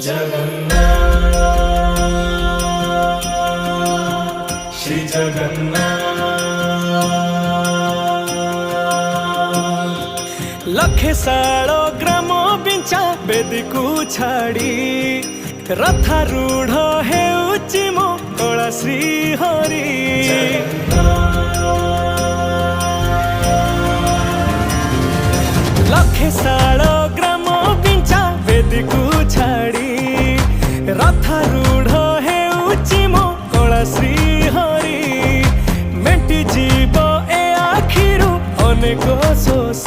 जगन्नाथ श्री जगन्नाथ। लखे सालो ग्राम बिंचा बेदी को छाड़ी रथारूढ़ हेउची मो कला श्री हरि। लखे सालो ग्राम बिंचा बेदी को छाड़ी रथारूढ़ हेउची मो कला श्री हरि। मेटी जीव ए आखिरु अनेक शोष